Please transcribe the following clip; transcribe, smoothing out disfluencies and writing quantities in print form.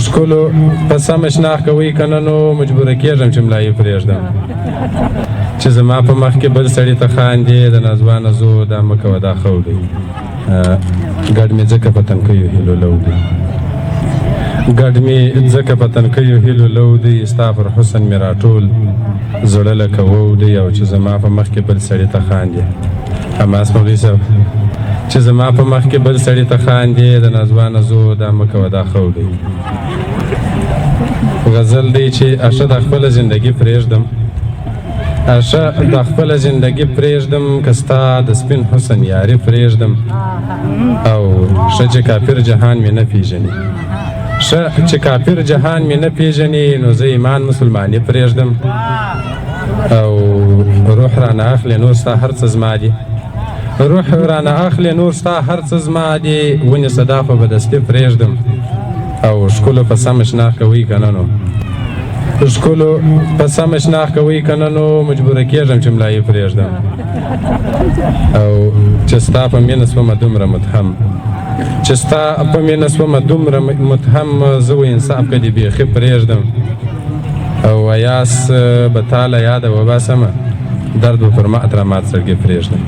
ښکلو په سمه شناخت کوئ که نه نو مجبوره کېږم چې ملا یې پرېږدم چې زما په مخ کې بل سړي ته خاندې د ناځوانه زو دا مه کوه دا ښه دی ګډ مې ځکه په تنکیو هیلو لو دی ګډ مې ځکه په تنکیو هیلو لو دی ستا پر حسن مې راټول زړه لکه وو دی او چې زما په مخ کې بل سړي ته خاندې حماس مولوي صاحب چې زما په مخ کې بل سړي ته خاندې د ناځوانه زو دا مه کوه دا ښه دی غزل دی چې اشه د خپله زندګي پرېږدم اشه د خپله زندګي پرېږدم که ستا د سپین حسن یاري پرېږدم او ښه چې کافر جهان مې نه پېژني ښه چې کافر جهان مې نه پېژني نو زه ایمان مسلماني پرېږدم او روح رانه اخلي نور ستا هر څه زما دي روح رانه اخلي نور ستا هر څه زما دي ونې صدا خو به دستي پرېږدم او ښکلو په سمه شناخت کوئ که نه نو ښکلو په سمه شناخت کوئ که نه نو مجبوره کېږم چې ملا یې پرېږدم او چې ستا په مینه شومه دومره متهم چې ستا په مینه شومه دومره متهم زه و انصاف که دې بیخي پرېږدم او ایاس به تا له یاده وباسمه درد به پر ما تر مات سړګي پرېږدم